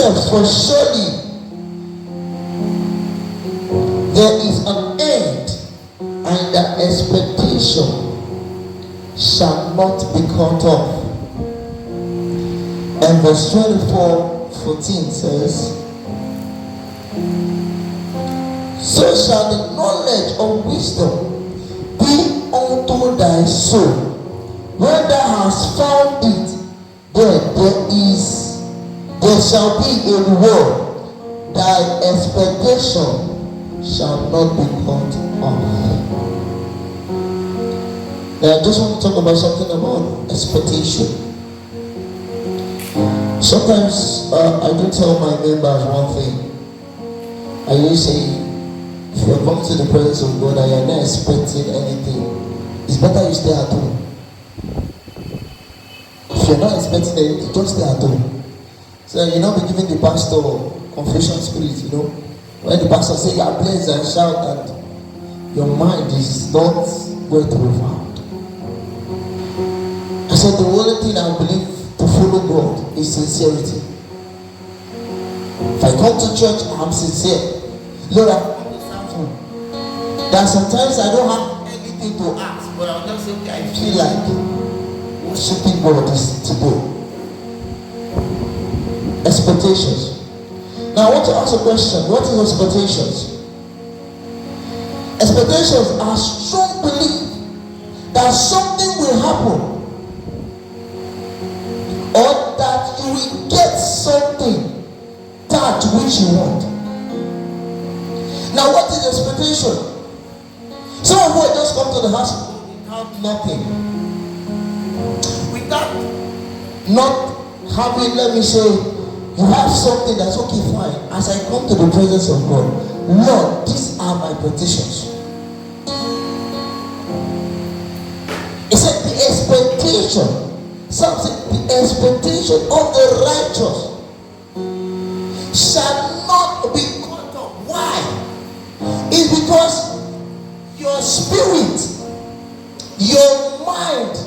yourselves, for surely there is an end, and the expectation shall not be cut off. And verse 24:14 says, so shall the knowledge of wisdom be unto thy soul. When thou hast found it, there shall be a reward. Thy expectation shall not be cut off. Now, I just want to talk about something about expectation. Sometimes I do tell my members one thing. I usually say, if you are coming to the presence of God and you are not expecting anything, it's better you stay at home. If you are not expecting anything, just stay at home. So you'll not be giving the pastor confusion spirit, When the pastor says you are blessed and shout, and your mind is not where to be found. I said the only thing I believe to follow God is sincerity. If I come to church, I'm sincere. Lord, I'm thankful. There are sometimes I don't have anything to ask, but I'll just say, okay, I feel like worshiping God is today. Expectations. Now I want to ask a question. What is expectations? Expectations are strong belief that something will happen, or that you will get something that which you want. Now what is expectation? Some of you just come to the house without nothing, without not having, let me say, you have something that's okay, fine. As I come to the presence of God, Lord, these are my petitions. It said the expectation, something, the expectation of the righteous shall not be cut off. Why? It's because your spirit, your mind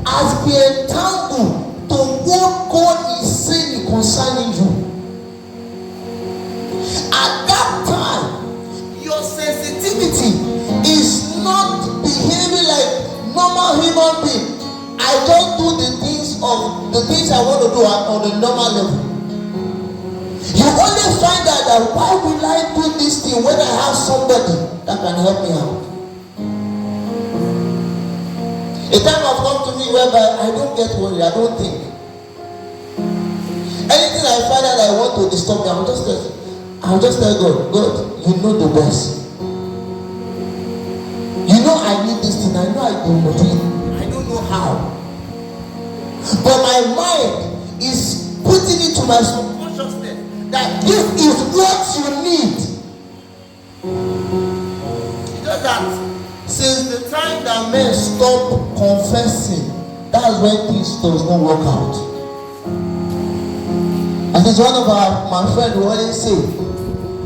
has been entangled to what God is saying concerning you. At that time, your sensitivity is not behaving like normal human being. I don't do the things I want to do on a normal level. You only find out that why will I do this thing when I have somebody that can help me out? A time has come to me whereby I don't get worried, I don't think. Anything I find out I want to disturb me, I'll just tell God, God, you know the best. You know I need this thing, I know I don't know it. I don't know how. But my mind is putting into my subconsciousness that this is what you need. It's just that since the time that men stop confessing, that's when things does not work out. And it's one of my friends who always say,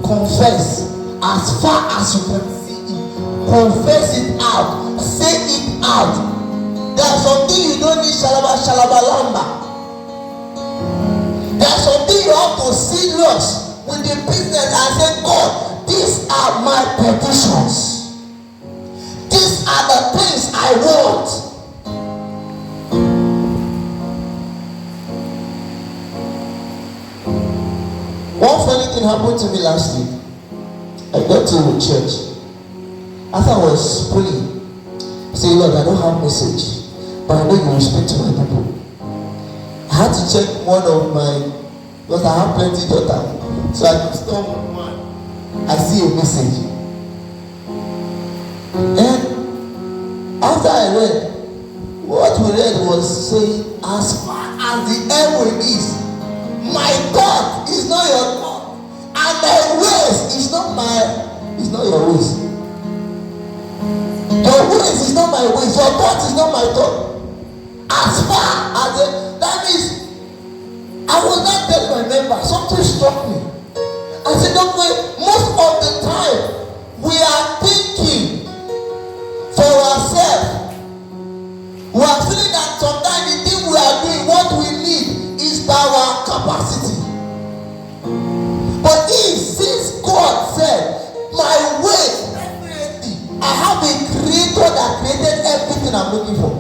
confess as far as you can see it. Confess it out. Say it out. There's something you don't need shalaba lamba. There's something you have to serious with the business and say, God, these are my petitions. These are the things I want. One funny thing happened to me last week. I got to church. After I was praying, I said, Lord, I don't have message, but I know you will speak to my people. I had to check one of my, because I have plenty of data, so I could stop one. I see a message. And after I read, what we read was saying, as far as the heaven is, my God is not your God, and my ways is not your ways. Your ways is not my ways. Your thought is not my thought. As far as that means, I was not telling my member. Something struck me. I said, don't wait. Most of the time, we are thinking for ourselves. We are feeling that sometimes the thing we are doing, what we need is our capacity. my way, definitely I have a creator that created everything I'm looking for.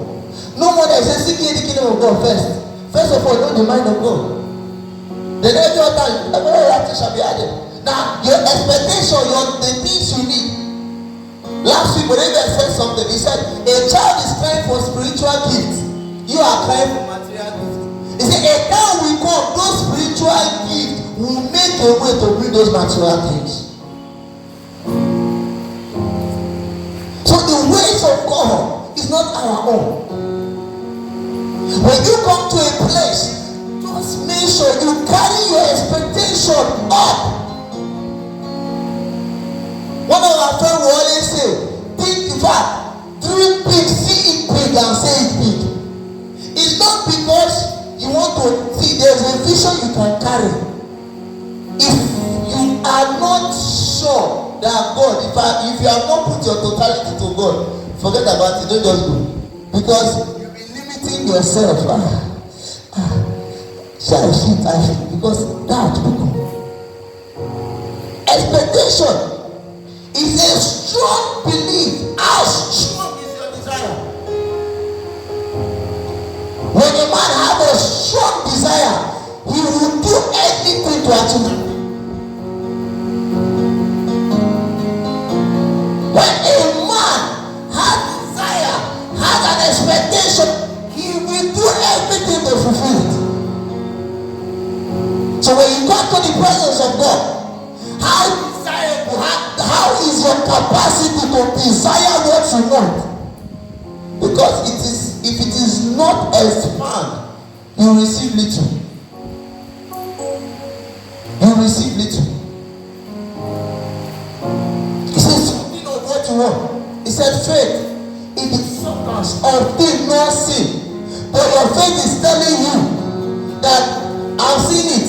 No more than say, seek ye the kingdom of God first. First of all, know the mind of God. Then every other thing shall be added. Now, your expectation, the things you need. Last week, when David said something, he said, a child is crying for spiritual gifts. You are crying for material gifts. He said, a time will come, those spiritual gifts will make a way to bring those material things. So the ways of God is not our own. When you come to a place, just make sure you carry your expectation up. One of our friends will always say, think back, dream big, see it big and say it big. It's not because you want to see, there's a vision you can carry. If you are not sure that God, if you have not put your totality to God, forget about it, don't just go. Because you'll be limiting yourself. Because that become expectation is a strong belief. How strong is your desire? When a man has a strong desire, he will do anything to achieve it. When a man has desire, has an expectation, he will do everything to fulfill it. So when you come to the presence of God, how is your capacity to desire what you want? Because if it is not expand, you receive little. You receive little. He says something of what you want. He said faith in the substance of things not seen. But your faith is telling you that I've seen it.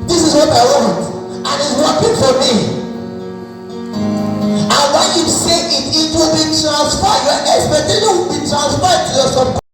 This is what I want, and it's working for me. And when you say it, it will be transferred. Your expectation will be transferred to your subconscious.